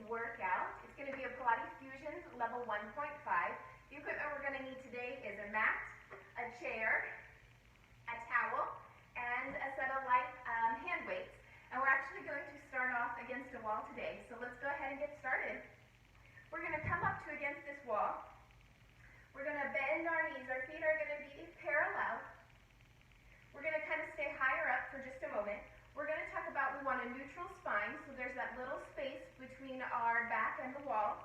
workout. It's going to be a Pilates Fusions level 1.5. The equipment we're going to need today is a mat, a chair, a towel, and a set of light hand weights. And we're actually going to start off against a wall today. So let's go ahead and get started. We're going to come up to against this wall. We're going to bend our knees. Our feet are going to be parallel. We're going to kind of stay higher up for just a moment. We're going to talk about we want a neutral spine, so there's that little space between our back and the wall.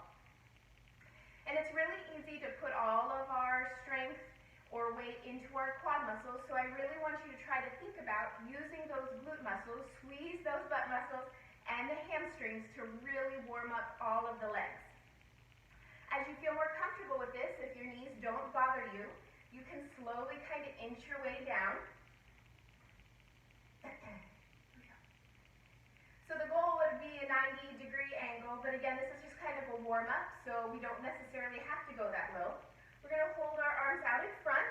And it's really easy to put all of our strength or weight into our quad muscles, so I really want you to try to think about using those glute muscles, squeeze those butt muscles, and the hamstrings to really warm up all of the legs. As you feel more comfortable with this, if your knees don't bother you, you can slowly kind of inch your way down. So the goal would be a 90-degree angle, but again, this is just kind of a warm-up, so we don't necessarily have to go that low. We're going to hold our arms out in front,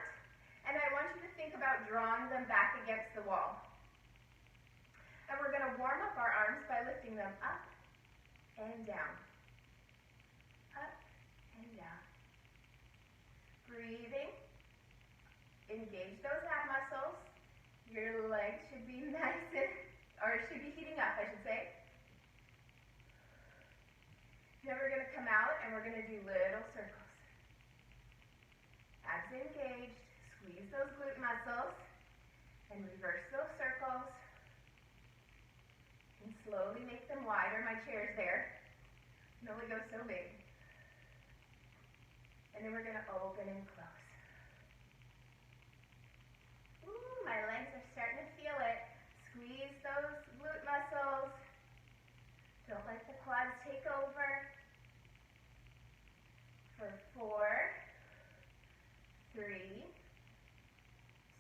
and I want you to think about drawing them back against the wall. And we're going to warm up our arms by lifting them up and down. Up and down. Breathing. Engage those ab muscles. Your legs should be nice and, or it should be heating up, I should say. Then we're going to come out and we're going to do little circles. Abs engaged. Squeeze those glute muscles and reverse those circles. And slowly make them wider. My chair's there. It only goes so big. And then we're going to open and close. Ooh, my legs are starting to feel it. Squeeze those glute muscles. Don't let the quads take over. For 4, 3,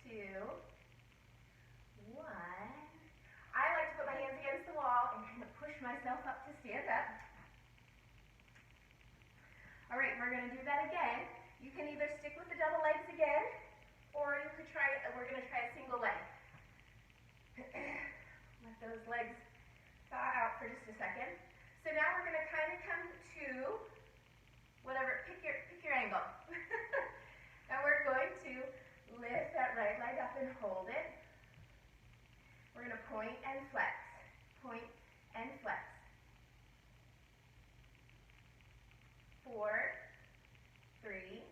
2, 1. I like to put my hands against the wall and kind of push myself up to stand up. All right, we're going to do that again. You can either stick with the double legs again, or you could try, we're going to try a single leg. Let those legs thaw out for just a second. So now we're going to kind of come to whatever, pick your angle. And we're going to lift that right leg up and hold it. We're going to point and flex. Point and flex. 4, 3,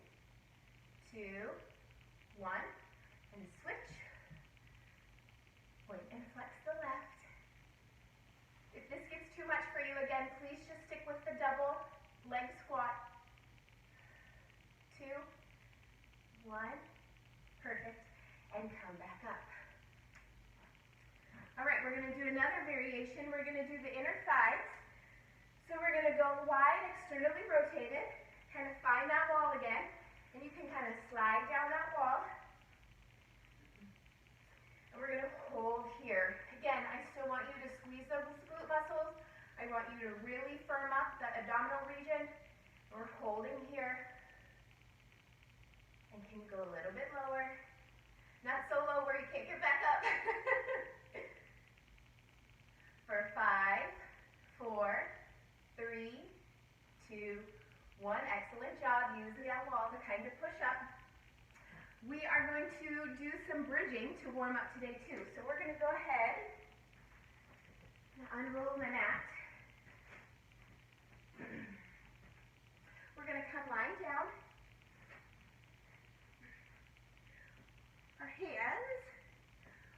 2, 1, and switch. Point and flex the left. If this gets too much for you, again, please just stick with the double leg squat. 2, 1, perfect, and come back up. All right, we're going to do another variation. We're going to do the inner thighs. So we're going to go wide, externally rotated, kind of find that wall again, and you can kind of slide down that wall. And we're going to hold here. Again, I still want you to squeeze those glute muscles. I want you to really firm up that abdominal region. We're holding here. And can you go a little bit lower? Not so low where you can't get back up. For 5, 4, 3, 2, 1. Excellent job. Use the wall to kind of push up. We are going to do some bridging to warm up today too. So we're going to go ahead and unroll my mat. We're going to come lying down. Our hands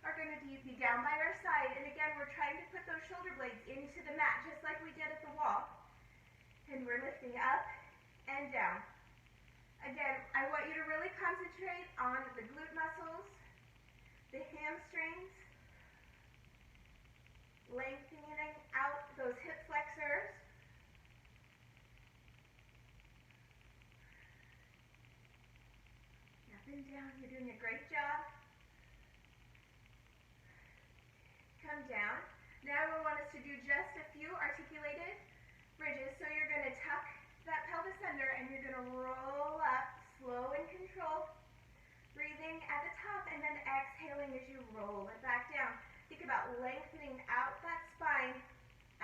are going to be down by our side. And again, we're trying to put those shoulder blades into the mat just like we did at the wall. And we're lifting up and down. Again, I want you to really concentrate on the glute muscles, the hamstrings, lengthening out those hip flexors. Up and down, you're doing a great job. Come down. Now we want us to do just a few articulated bridges. So you're going to tuck that pelvis under and you're going to roll up, slow and controlled, breathing at the top and then exhaling as you roll it back down. Think about lengthening out that spine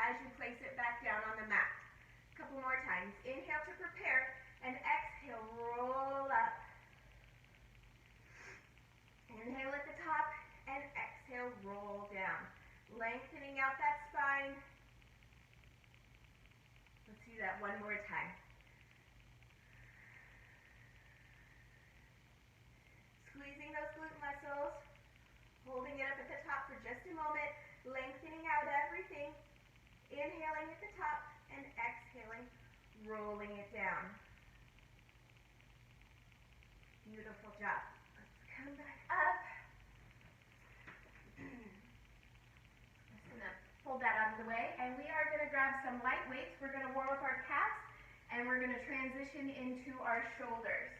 as you place it back down on the mat. times. Inhale to prepare, and exhale, roll up. Inhale at the top, and exhale, roll down. Lengthening out that spine. Let's do that one more time. Squeezing those glute muscles, holding it up at the top for just a moment, lengthening out everything, inhaling at the top, and exhaling, rolling it down. Beautiful job. Let's come back up. Just gonna pull that out of the way, and we are gonna grab some light weights. We're gonna warm up our calves, and we're gonna transition into our shoulders.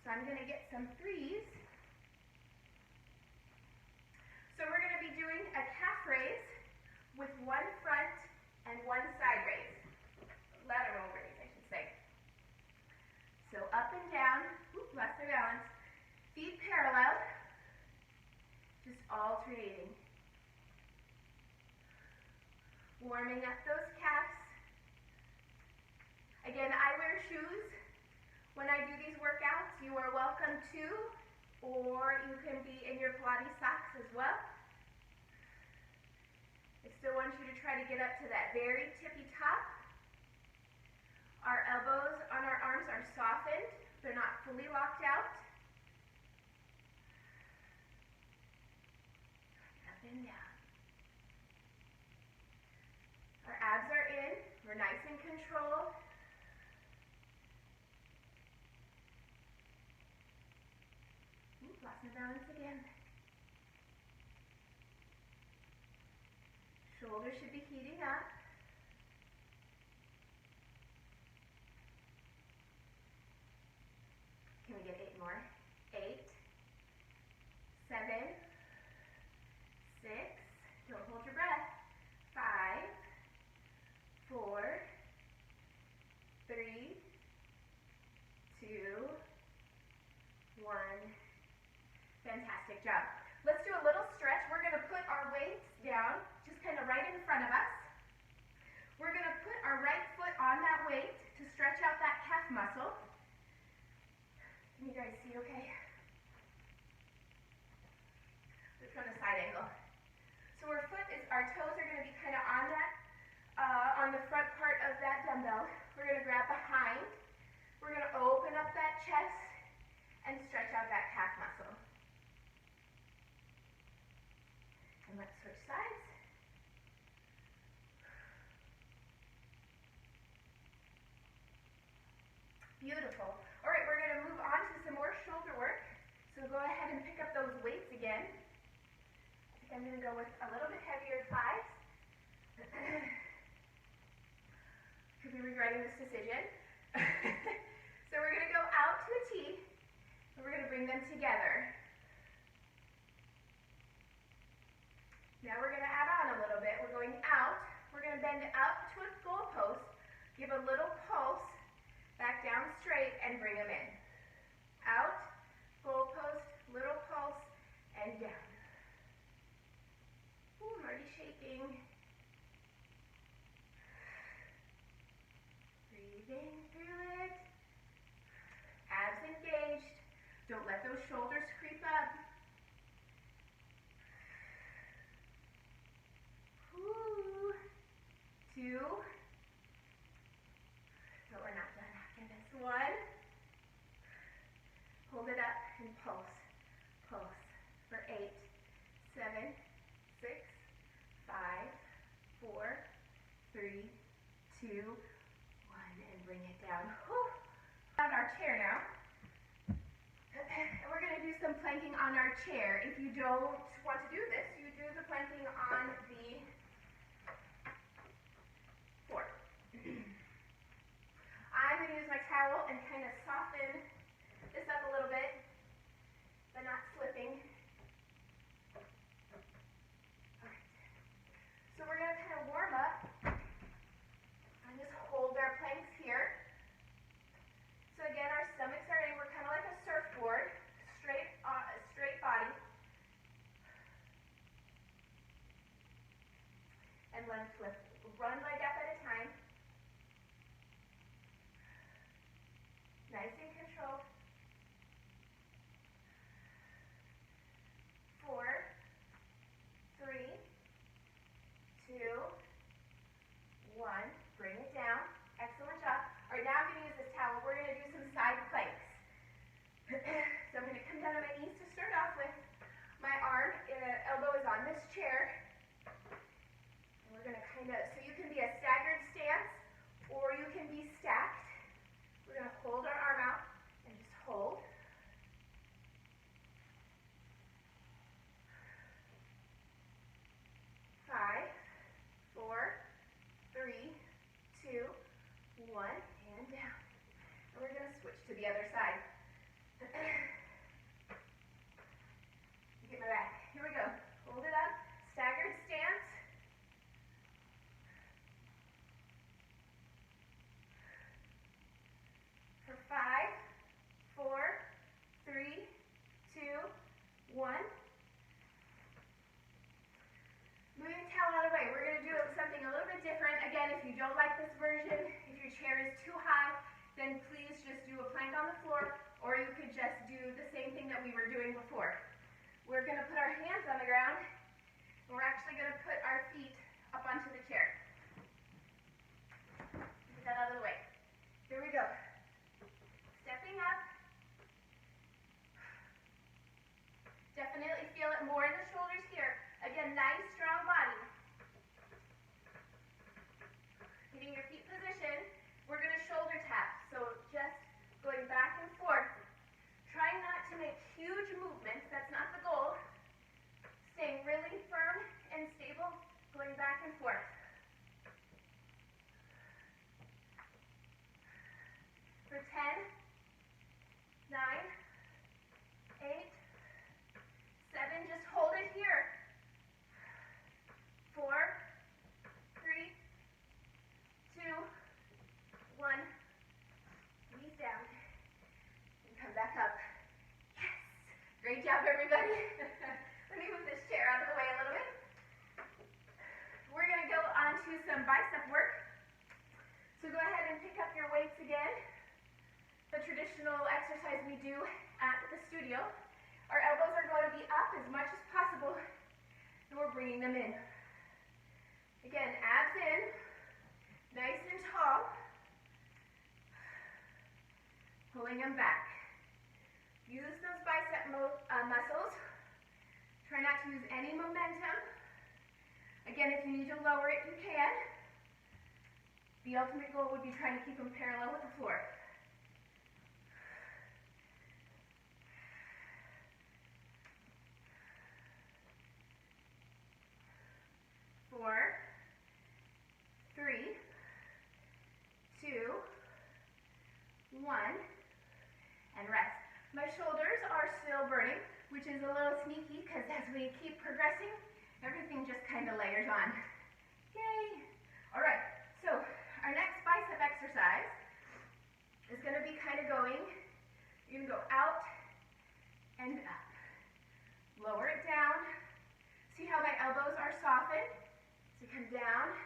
So I'm gonna get some threes. So we're gonna be doing a calf raise with one front and one side raise. Lateral raise, I should say. So up and down, lost my balance. Feet parallel, just alternating. Warming up those calves. Again, I wear shoes when I do these workouts. You are welcome to, or you can be in your Pilates socks as well. I still want you to try to get up to that very tippy top. Our elbows on our arms are softened. They're not fully locked out. Up and down. Our abs are in. We're nice and controlled. Lost my balance again. Shoulders should be heating up. Can we get 8 more? 8, 7, 6, don't hold your breath. 5, 4, 3, 2, 1. Fantastic job. Let's do a little stretch. We're going to put our weights down, just kind of right in front of us. We're going to put our right foot on that weight to stretch out that calf muscle. Can you guys see okay? Let's go to side angle. So our toes are going to be kind of on that, on the front part of that dumbbell. We're going to grab behind. We're going to open up that chest and stretch out that calf muscle. And let's switch sides. Beautiful. All right, we're going to move on to some more shoulder work. So go ahead and pick up those weights again. I think I'm going to go with a little bit heavier thighs. Could be regretting this decision. So we're going to go out to a T, and we're going to bring them together. Now we're going to add on a little bit. We're going out. We're going to bend up to a goalpost, give a little pulse, back down straight, and bring them in. Out, goalpost, little pulse, and down. Ooh, I'm already shaking. Breathing through it. Abs engaged. Don't let those shoulders creep up. 2. But we're not done after this. 1. Hold it up and pulse. Pulse for 8, 7, 6, 5, 4, 3, 2, 1, and bring it down. Whew. On our chair now. And we're going to do some planking on our chair. If you don't want to do this, you do the planking on the floor. I'm going to use my towel and kind of soften this up a little bit, but not slipping. All right. So we're going to kind of warm up and just hold our planks here. So again, our stomachs are in. We're kind of like a surfboard, straight body. And lunge lift. One leg up at a time. to the other side. Get my back. Here we go. Hold it up. Staggered stance. For 5, 4, 3, 2, 1. Moving the towel out of the way. We're going to do something a little bit different. Again, if you don't like this version, if your chair is too high, then please just do a plank on the floor, or you could just do the same thing that we were doing before. We're going to put our hands on the ground, and we're actually going to put our feet up onto the chair. Get that out of the way. Here we go. Stepping up. Definitely feel it more in the shoulders here. Again, nice, strong body. Getting your feet positioned. We're going to shoulder tap. So just going back and forth. Trying not to make huge movements. That's not the goal. Staying really firm and stable. Going back and forth. For 10, 9, 8, 7, just hold it here. 4, 3, 2, 1. Knees down. And come back up. Yes! Great job, everybody. Let me move this chair out of the way a little bit. We're going to go on to some bicep work. So go ahead and pick up your weights again. The traditional exercise we do at the studio. Our elbows are going to be up as much as possible, and we're bringing them in. Again, abs in, nice and tall. Pulling them back. Use those bicep muscles. Try not to use any momentum. Again, if you need to lower it, you can. The ultimate goal would be trying to keep them parallel with the floor. 4, 3, 2, 1, and rest. My shoulders are still burning, which is a little sneaky because as we keep progressing, everything just kind of layers on. Yay! All right, so our next bicep exercise is going to be kind of going, you're going to go out and up. Lower it down. See how my elbows are softened? So come down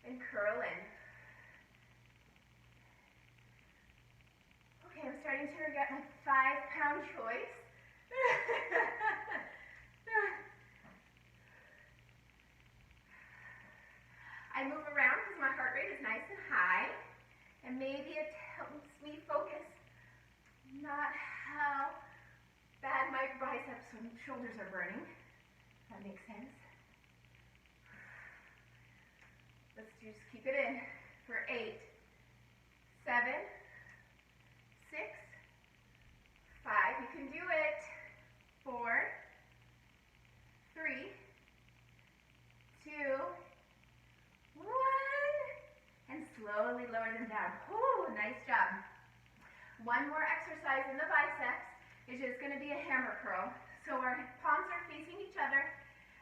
and curl in. Okay, I'm starting to regret my 5-pound choice. I move around because my heart rate is nice and high, and maybe it helps me focus not how bad my biceps and shoulders are burning. That makes sense. Let's just keep it in for 8, 7, 6, 5. You can do it. 4, 3, 2, 1. And slowly lower them down. Oh, nice job. One more exercise in the biceps is just going to be a hammer curl. So our palms are facing each other,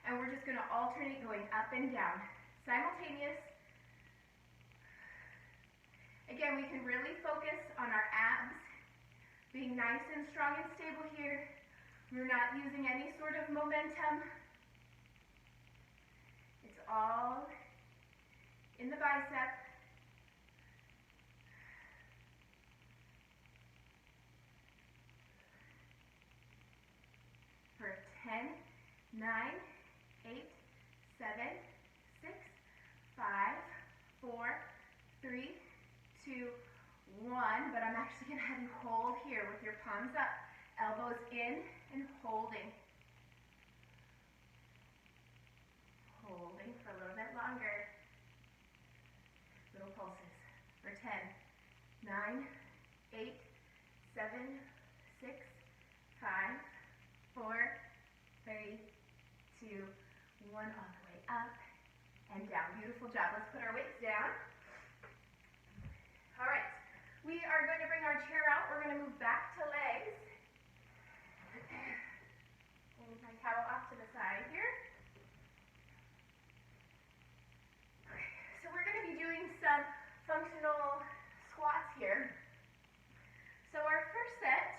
and we're just going to alternate going up and down. Simultaneous. Again, we can really focus on our abs, being nice and strong and stable here. We're not using any sort of momentum. It's all in the bicep. For 10, 9, 8, 7, 6, 5, 4, 3, 2, 1. But I'm actually going to have you hold here with your palms up, elbows in, and holding. Holding for a little bit longer. Little pulses. For 10, 9, 8, 7, 6, 5, 4, 3, 2, 1. All the way up and down. Beautiful job. Let's put our weights down. All right. We are going to bring our chair out. We're we're going to move back to legs. Move my towel off to the side here. So we're going to be doing some functional squats here. So our first set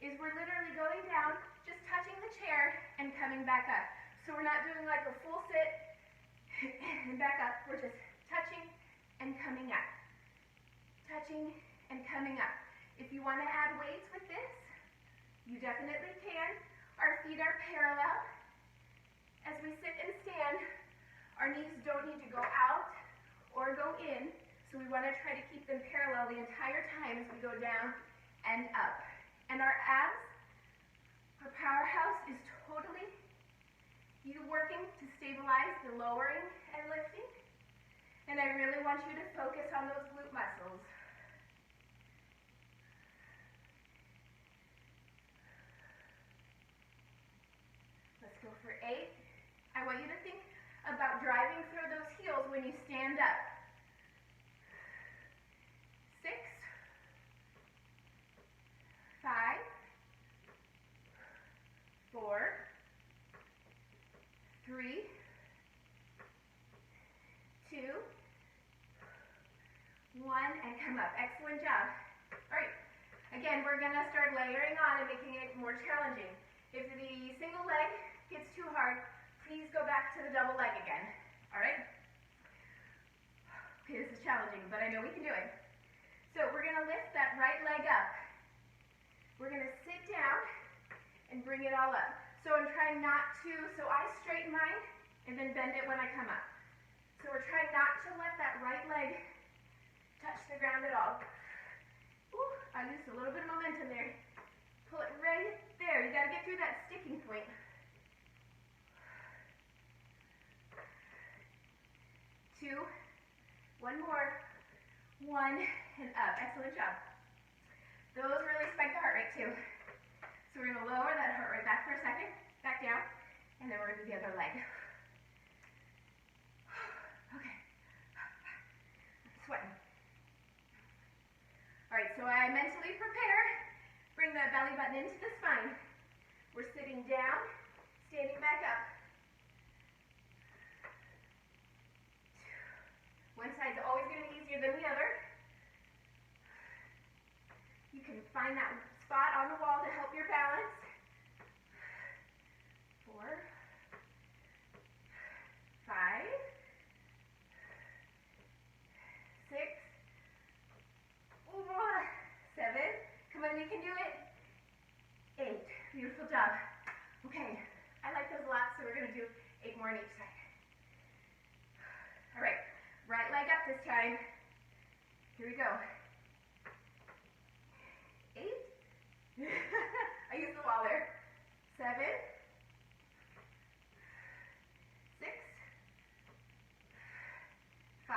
is we're literally going down, just touching the chair and coming back up. So we're not doing like a full sit and back up. We're just touching and coming up. Touching and coming up. If you want to add weights with this, you definitely can. Our feet are parallel. As we sit and stand, our knees don't need to go out or go in, so we want to try to keep them parallel the entire time as we go down and up. And our abs, our powerhouse is totally you working to stabilize the lowering and lifting. And I really want you to focus on those glute muscles. Let's go for 8. I want you to think about driving through those heels when you stand up. 6, 5, 4, 3, 2, 1, and come up. Excellent job. All right. Again, we're going to start layering on and making it more challenging. If the single leg gets too hard, please go back to the double leg again. All right? Okay, this is challenging, but I know we can do it. So we're going to lift that right leg up. We're going to sit down and bring it all up. So I'm trying not to, so I straighten mine and then bend it when I come up. So we're trying not to let that right leg touch the ground at all. Ooh, I used a little bit of momentum there. Pull it right there. You got to get through that sticking point. 2, 1 more, 1, and up. Excellent job. Those really spike the heart rate too. So we're going to lower that heart rate back for a second, back down, and then we're going to do the other leg. Okay. I'm sweating. All right, so I mentally prepare. Bring that belly button into the spine. We're sitting down, standing back up. One side's always going to be easier than the other. You can find that spot on the wall to help your balance. 4, 5, 6, 7. Come on, you can do it. 8. Beautiful job. Okay, I like those a lot, so we're going to do 8 more on each side. All right, right leg up this time. Here we go. 8. I used the wall there. 7, 6, 5,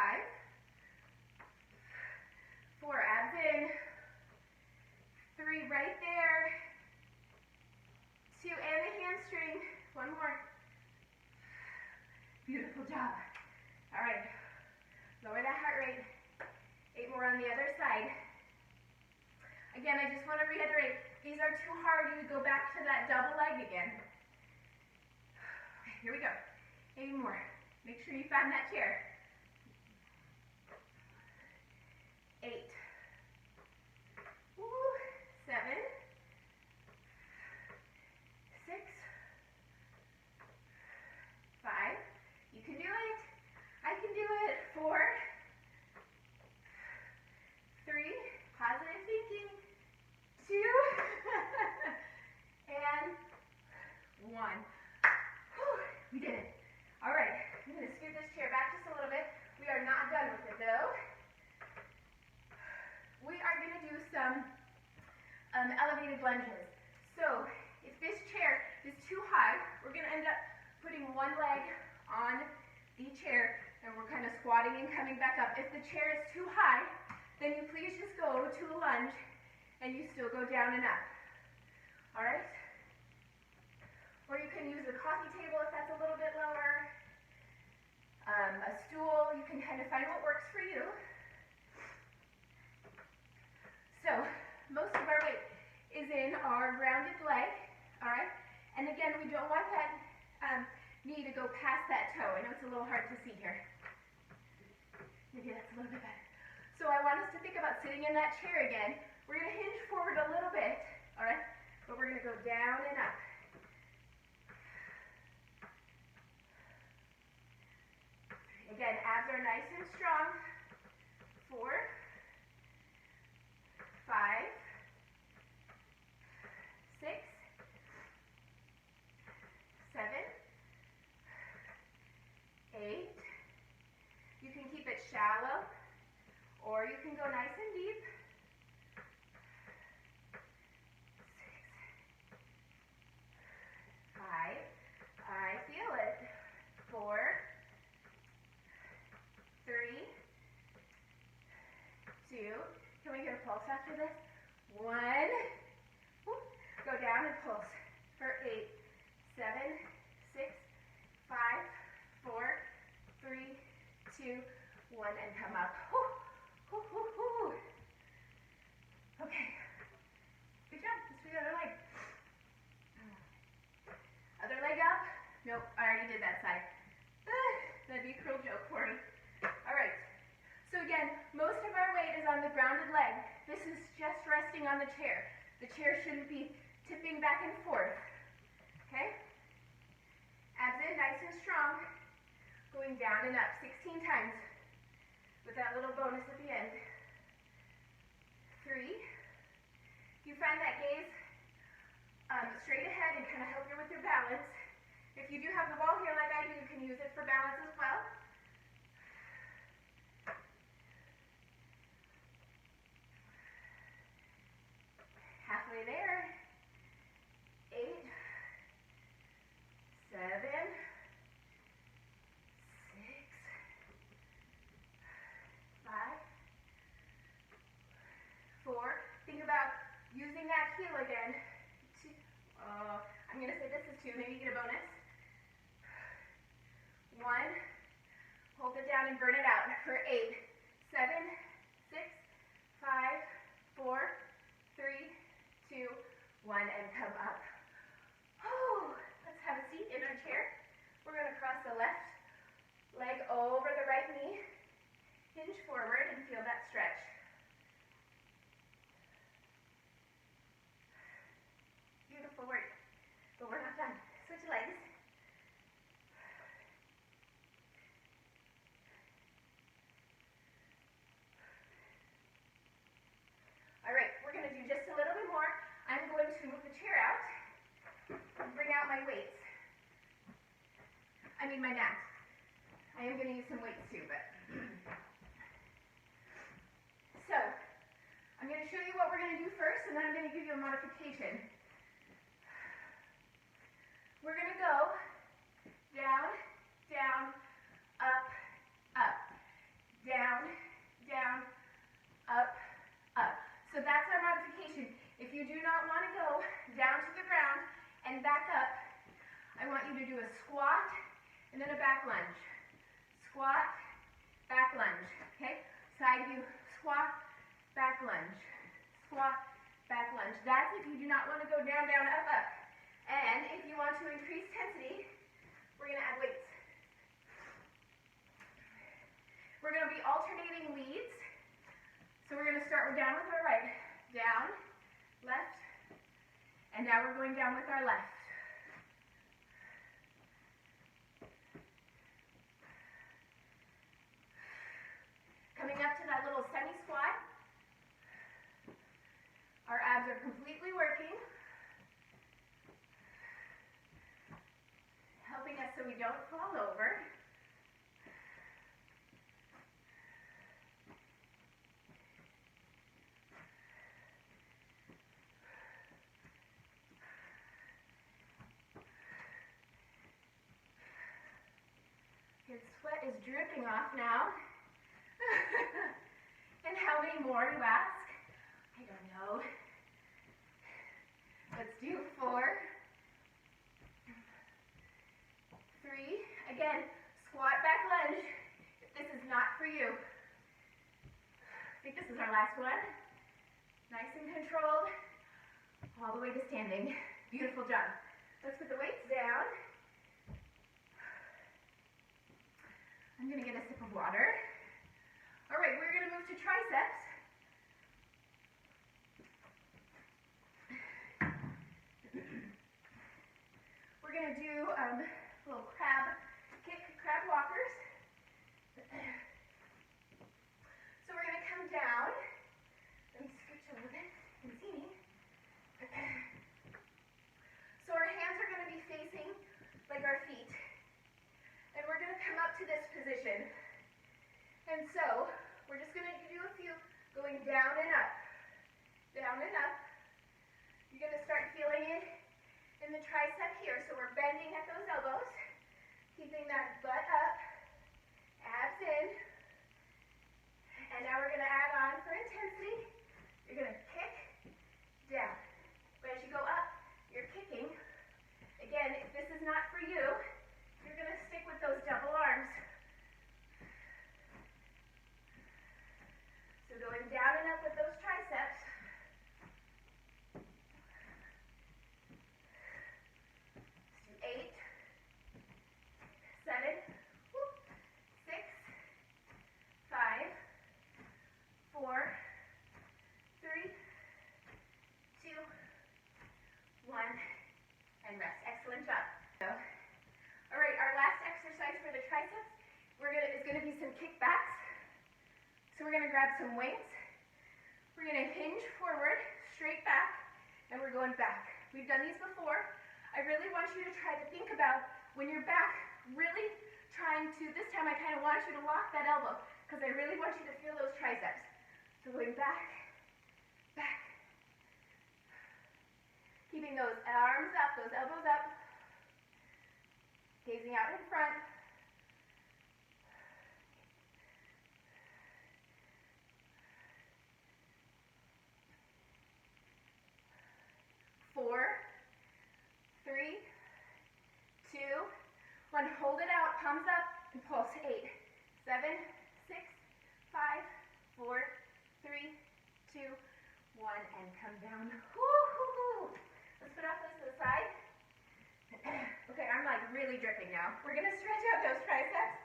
4, abs in. 3 right there. 2 and a hamstring. 1 more. Beautiful job. All right. Lower that heart rate. 8 more on the other side. Again, I just want to reiterate, these are too hard. You go back to that double leg again. Okay, here we go. 8 more. Make sure you find that chair. 8. 7, 6, 5. You can do it. I can do it. 4, 3, positive thinking. 2, and 1. Whew, we did it. All right, I'm going to scoot this chair back just a little bit. We are not done with it though. We are going to do some elevated lunges. So if this chair is too high, we're going to end up putting one leg on the chair and we're kind of squatting and coming back up. If the chair is too high, then you please just go to a lunge and you still go down and up. All right? Or you can use a coffee table if that's a little bit lower. A stool, you can kind of find what works for you. So most is in our grounded leg, all right? And again, we don't want that knee to go past that toe. I know it's a little hard to see here. Maybe that's a little bit better. So I want us to think about sitting in that chair again. We're going to hinge forward a little bit, all right? But we're going to go down and up. Again, abs are nice and strong. 4, 5, 6, 7, 8. You can keep it shallow, or you can go nice and deep. 6, 5. I feel it. 4, 3, 2. Can we get a pulse after this? 1. Whoop. Go down and pulse for 8, 7, 6, 5, 4, 3, 2, 1, and come up. Whoo, whoo, whoo, whoo. Okay. Good job. Let's do the other leg. Other leg up. Nope, I already did that side. That'd be a cruel joke for me. All right. So again, most of our weight is on the grounded leg. This is just resting on the chair. The chair shouldn't be tipping back and forth. Okay? Abs in, nice and strong. Going down and up 16 times with that little bonus at the end. 3. You find that gaze straight ahead and kind of help you with your balance. If you do have the wall here like I do, you can use it for balance as well. Halfway there. 8, 7, 6, 5, 4. Think about using that heel again. I'm going to say this is 2. Maybe you get a bonus. 1. Hold it down and burn it out for 8, 7, 6, 5, 4, 3, 2, 1, and come up. Whew. Let's have a seat in our chair. We're going to cross the left leg over the right knee. Hinge forward and feel that stretch. Beautiful work. But we're not done. Switch legs. All right, we're going to do just a little bit more. I'm going to move the chair out and bring out my weights. I mean my mat. I am going to use some weights too, but. So, I'm going to show you what we're going to do first, and then I'm going to give you a modification. We're going to go down, down, up, up. Down, down, up, up. So that's our modification. If you do not want to go down to the ground and back up, I want you to do a squat and then a back lunge. Squat, back lunge. Okay? Side view, squat, back lunge. Squat, back lunge. That's if you do not want to go down, down, up, up. And if you want to increase intensity, we're going to add weights. We're going to be alternating leads. So we're going to start with down with our right. Down, left, and now we're going down with our left. Coming up to that little semi-squat. Our abs are completely working. Helping us so we don't fall over. His sweat is dripping off now. And how many more, you ask? I don't know. Let's do 4, 3. Again, squat back lunge. If this is not for you. I think this is our last one. Nice and controlled. all the way to standing. Beautiful job. Let's put the weights down. I'm going to get a sip of water. All right, we're going to move to triceps. We're going to do little crab walkers. So we're going to come down. Let me scooch a little bit. You can see me. So our hands are going to be facing like our feet. And we're going to come up to this position. And so we're just going to do a few going down and up. Down and up. You're going to start feeling it in the tricep here. So we're bending at those elbows. Keeping that butt up. Abs in. And now we're going to add on for intensity. You're going to kick down. But as you go up, you're kicking. Again, if this is not for you, you're going to stick with those double arms. So going down and up with those triceps. Let's do 8, 7, 6, 5, 4, 3, 2, 1, and rest. Excellent job. All right, our last exercise for the triceps is going to be some kickbacks. So we're going to grab some weights. We're going to hinge forward, straight back, and we're going back. We've done these before. I really want you to try to think about when you're back, really trying to, this time I kind of want you to lock that elbow because I really want you to feel those triceps. So going back, back. Keeping those arms up, those elbows up. Gazing out in front. Four, 3, 2, 1. Hold it out, palms up, and pulse. 8, 7, 6, 5, 4, 3, 2, 1, and come down. Woo-hoo-hoo. Let's put off this to the side. Okay, I'm like really dripping now. We're going to stretch out those triceps.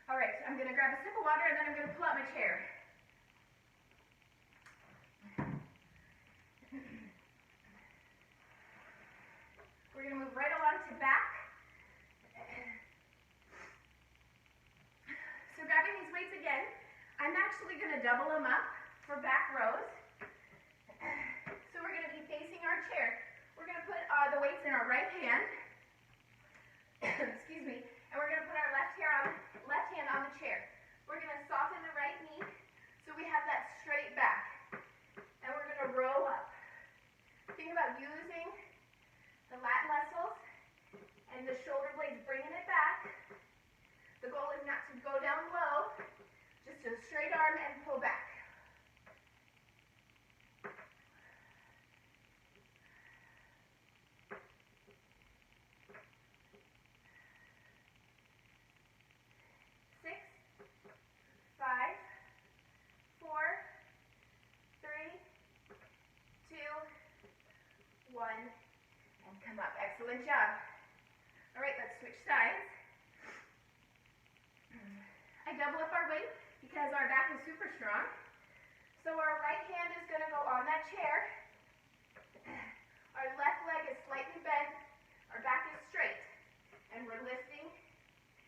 All right, so I'm going to grab a sip of water and then I'm going to pull out my chair. We're going to move right along to back. So grabbing these weights again, I'm actually going to double them up for back rows. So we're going to be facing our chair. We're going to put the weights in our right hand. Excuse me. And we're going to put our left hand on the chair. We're going to soften the right knee so we have that straight back. And we're going to row up. Think about using the lat muscles and the shoulder blades, bringing it back. The goal is not to go down low, just a straight arm and pull back. Excellent job. All right, let's switch sides. I double up our weight because our back is super strong. So our right hand is going to go on that chair. Our left leg is slightly bent. Our back is straight. And we're lifting,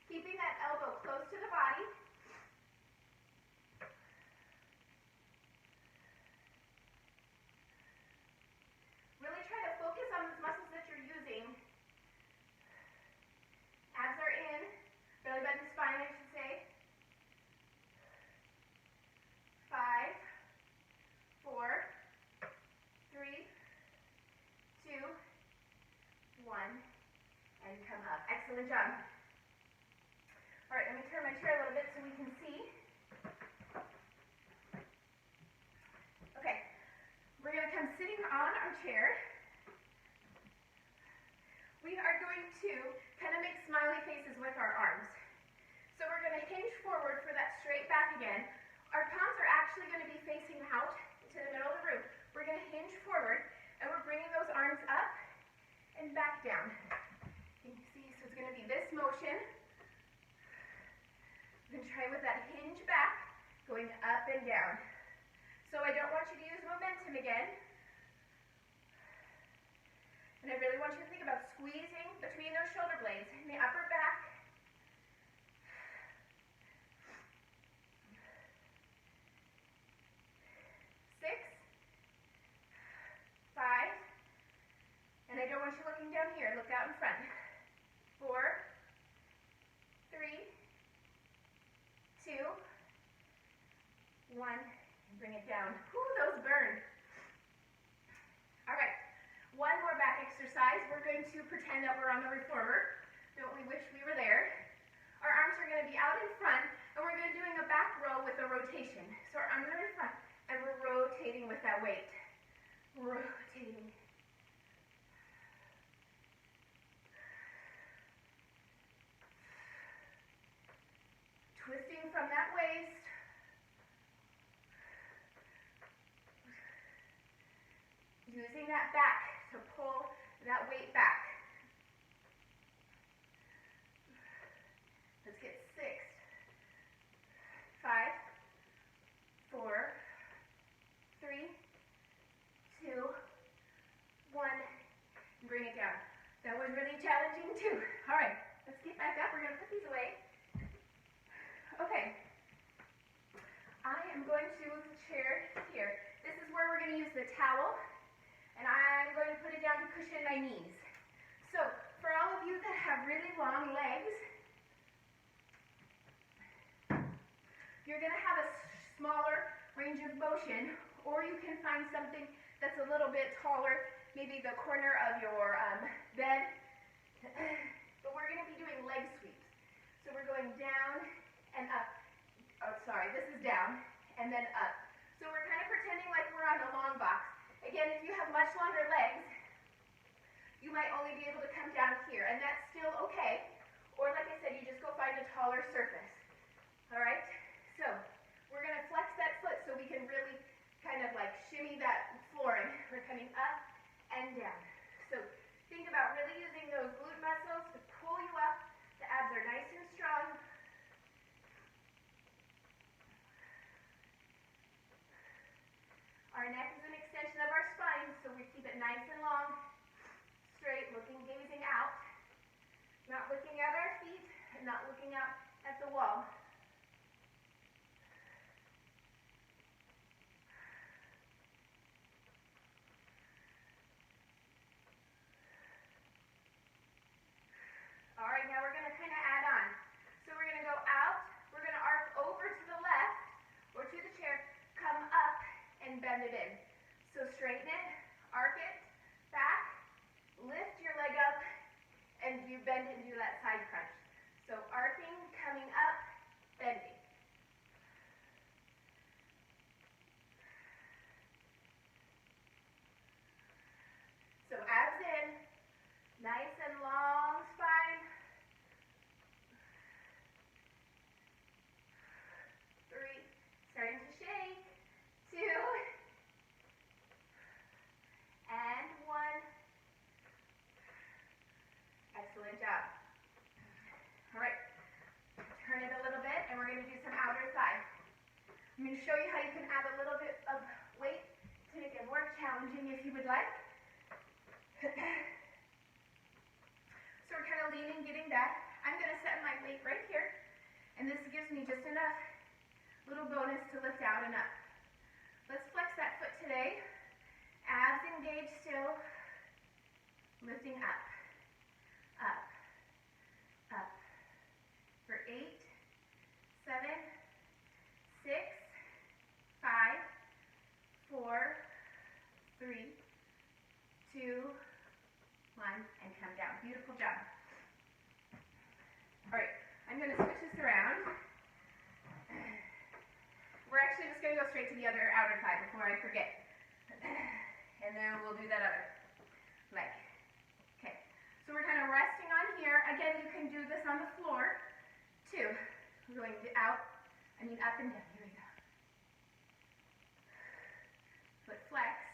keeping that elbow close to the body. Really try to focus on those muscles that you're using. Abs are in, belly button spine, I should say. 5, 4, 3, 2, 1, and come up. Excellent job. All right, let me turn my chair a little bit so we can see. Okay, we're going to come sitting on our chair. We are going to kind of make smiley faces with our arms. down. You can see, so it's going to be this motion. Then try with that hinge back, going up and down. So I don't want you to use momentum again. And I really want you to think about squeezing between those shoulder blades in the upper back. 6, 5, and I don't want you looking down here. Look out in front. 4, 3, 2, 1, and bring it down. Whew, those burn. All right. One more back exercise. We're going to pretend that we're on the reformer. Don't we wish we were there? Our arms are going to be out in front, and we're going to be doing a back row with a rotation. So our arms are in front, and we're rotating with that weight. Rotating. Twisting from that waist. Using that back to pull that weight back. Let's get 6, 5, 4, 3, 2, 1, and bring it down. That was really challenging too. All right, let's get back up. We're going to put these away. Okay. I am going to move the chair here. This is where we're going to use the towel. And I'm going to put it down to cushion my knees. So, for all of you that have really long legs, you're going to have a smaller range of motion, or you can find something that's a little bit taller, maybe the corner of your bed. But we're going to be doing leg sweeps. So we're going down and up. Oh, sorry, this is down and then up. So we're kind of pretending like we're on a long box. Again, if you have much longer legs, you might only be able to come down here, and that's still okay. Or like I said, you just go find a taller surface. All right? So we're going to flex that foot so we can really kind of like shimmy that flooring. We're coming up and down. So think about really using those glute muscles to pull you up. The abs are nice and strong. Our neck is an extension of our spine, so we keep it nice and long, straight, looking, gazing out. Not looking at our feet, and not looking out at the wall. All right, now we're going to kind of add on. So we're going to go out, we're going to arc over to the left, or to the chair, come up, and bend it in. So straighten it, arc it, back, lift your leg up, and you bend it and do that side crunch. So arcing, coming up, bending. So abs in, nice and long spine. 3, starting to shake. 2, and 1. Excellent job. All right, turn it a little bit, and we're going to do some outer thigh. I'm going to show you how you can add a little bit of weight to make it more challenging if you would like. So we're kind of leaning, getting back. I'm going to set my weight right here, and this gives me just enough little bonus to lift out and up. Let's flex that foot today. Abs engaged still. Lifting up. Up. Up. For 8, 7, 6, 5, 4, 3, 2, 1, and come down. Beautiful job. All right, I'm going to switch this around. We're actually just going to go straight to the other outer thigh before I forget. And then we'll do that other leg. Okay, so we're kind of resting on here. Again, you can do this on the floor, too. We're going out, up and down. Here we go. Foot flexed.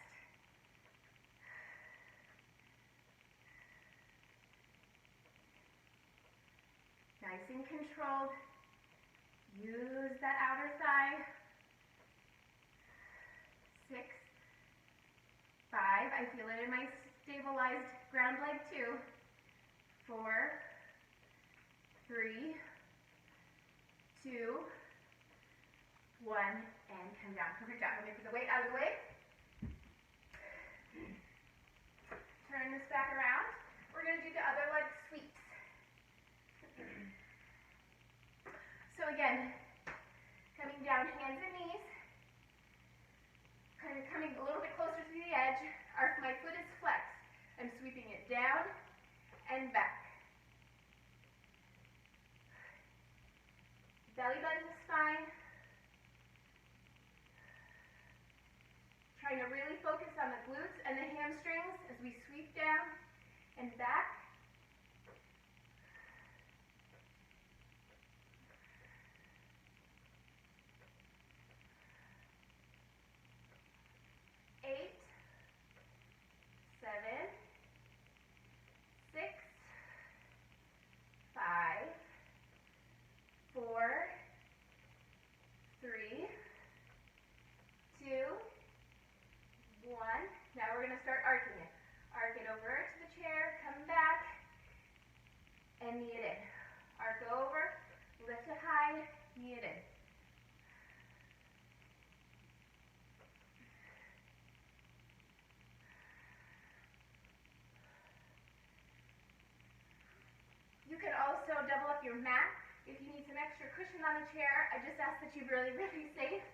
and controlled. Use that outer thigh. 6, 5, I feel it in my stabilized ground leg too. 4, 3, 2, 1, and come down. Perfect job. Let me put the weight out of the way. Turn this back around. We're going to do the other leg sweeps. So again, coming down, hands and knees. Kind of coming a little bit closer to the edge. My foot is flexed. I'm sweeping it down and back. Belly button is fine. Trying to really focus on the glutes and the hamstrings as we sweep down and back. Now we're going to start arcing it. Arc it over to the chair, come back, and knee it in. Arc over, lift it high, knee it in. You can also double up your mat if you need some extra cushion on the chair. I just ask that you really, really safe.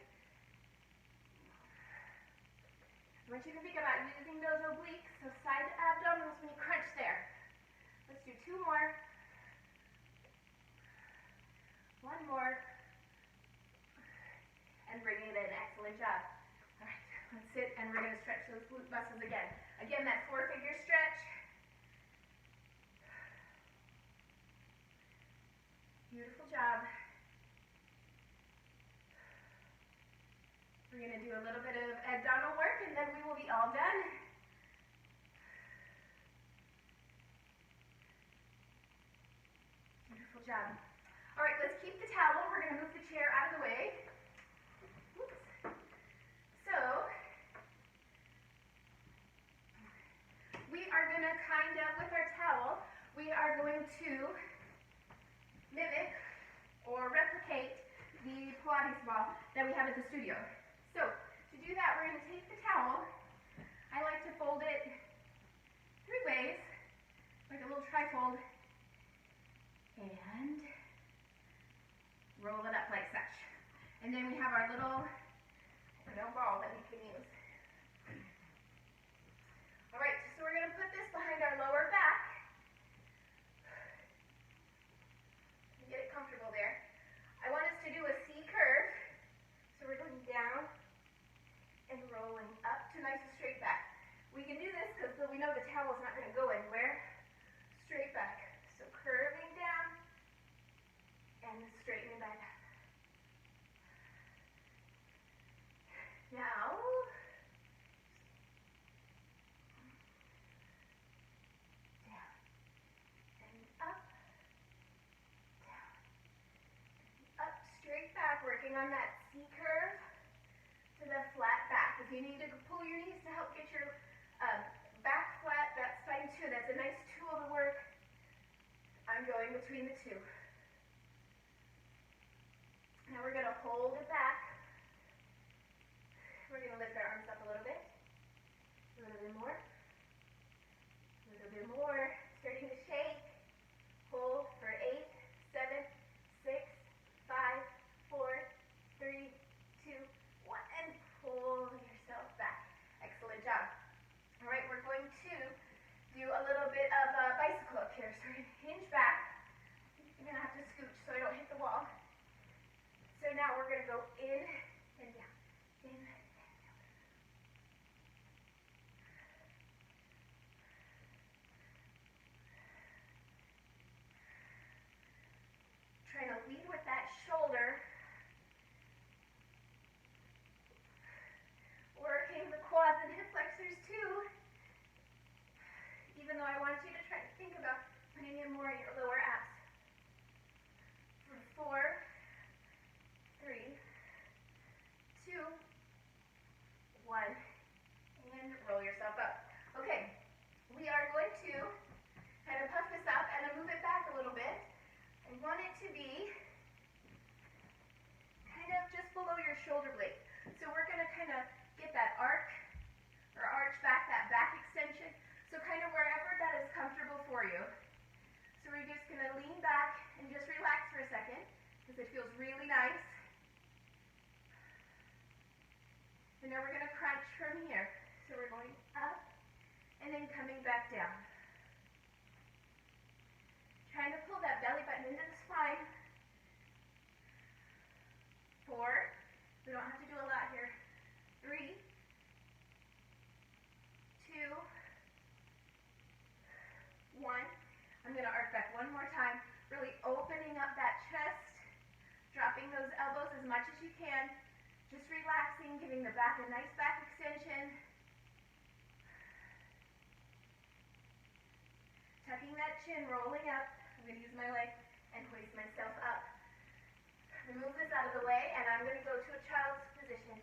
I want you to think about using those obliques, those side abdominals when you crunch there. Let's do 2 more. 1 more. And bring it in. Excellent job. All right, let's sit and we're going to stretch those glute muscles again. Again, that 4-figure stretch. Beautiful job. We're going to do a little bit of abdominal work and then we will be all done. Beautiful job. All right, let's keep the towel. We're going to move the chair out of the way. Oops. So, we are going to with our towel, we are going to mimic or replicate the Pilates ball that we have at the studio. So, to do that, we're going to take the towel. I like to fold it 3 ways, like a little trifold, and roll it up like such. And then we have our little ball that we can use. All right, so we're going to put this behind our lower back. Get it comfortable there. I want us to do a C curve. So we're going down and rolling up to nice and straight back. We can do this because we know the towel's not going to go anywhere. Straight back. So curving down and straightening back up. Now, down and up, down, up, straight back, working on that C curve to the flat back. If you need to pull your knees to help get your back flat, that's fine too. That's a nice tool to work. I'm going between the two. Now we're going to hold it back. We're going to lift our arms up a little bit. A little bit more. A little bit more. Starting to shake. Hold for 8, 7, 6, 5, 4, 3, 2, 1, and pull yourself back. Excellent job. All right, we're going to do a little bit of a bicycle up here. So we're going to hinge back. You're going to have to scooch so I don't hit the wall. So now we're going to go in and down. In and down. Trying to lead with that shoulder. Working the quads and hip flexors too. Even though I want you to try to think about putting in more of your lower abs. want it to be kind of just below your shoulder blade. So we're going to kind of get that arc or arch back, that back extension. So kind of wherever that is comfortable for you. So we're just going to lean back and just relax for a second because it feels really nice. And now we're going to crunch from here. So we're going up and then coming back down. Trying to pull that belly button into the spine. 4. We don't have to do a lot here. 3, 2, 1. I'm going to arc back one more time, really opening up that chest, dropping those elbows as much as you can, just relaxing, giving the back a nice back extension. Tucking that chin, rolling up. I'm going to use my leg and hoist myself up. Remove this out of the way, and I'm going to go to a child's position.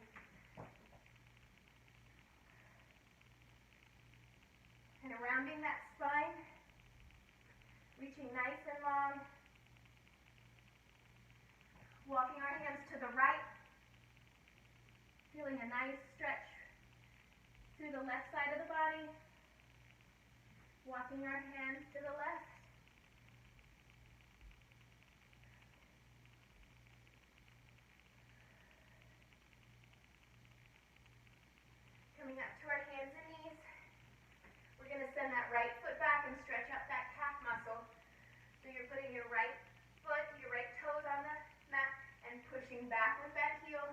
And rounding that spine, reaching nice and long. Walking our hands to the right, feeling a nice stretch through the left side of the body. Walking our hands to the left. Coming up to our hands and knees. We're going to send that right foot back and stretch out that calf muscle. So you're putting your right foot, your right toes on the mat and pushing back with that heel.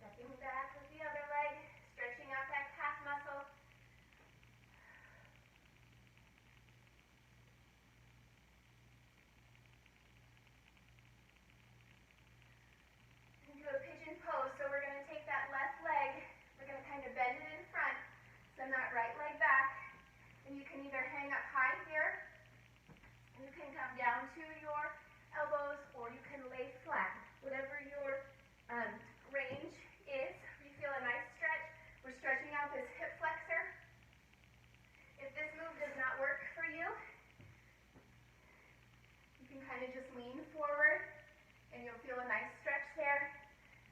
Stepping back with the other leg, stretching out that calf muscle. And do a pigeon pose. So we're going to take that left leg, we're going to kind of bend it in front, send that right leg back, and you can either hang up high here, and you can come down to your elbows, or you can lay flat. Whatever your range is, you feel a nice stretch. We're stretching out this hip flexor. If this move does not work for you, you can kind of just lean forward, and you'll feel a nice stretch there.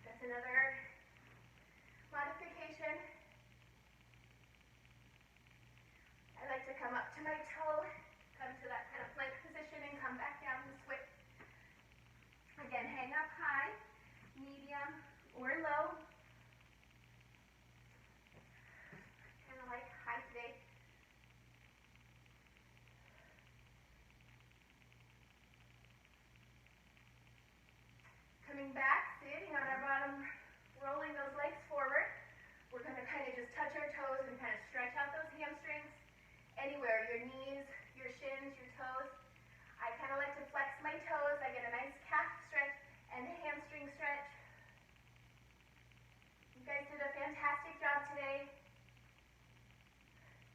That's another modification. I like to come up to my toe, come to that kind of plank position, and come back down and switch. Again, hang up high, medium, or low. Kind of like high today. Coming back, sitting on our bottom, rolling those legs forward. We're going to kind of just touch our toes and kind of stretch out those hamstrings. Anywhere, your knees, your shins, your toes. I kind of like to flex my toes. I get a nice calf stretch and a hamstring stretch. You guys did a fantastic job today.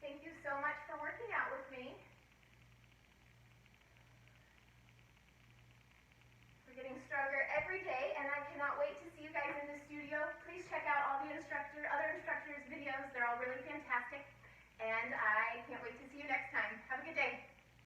Thank you so much for working out with me. We're getting stronger every day, and I cannot wait to see you guys in the studio. Please check out all the other instructors' videos. They're all really fantastic. And I can't wait to see you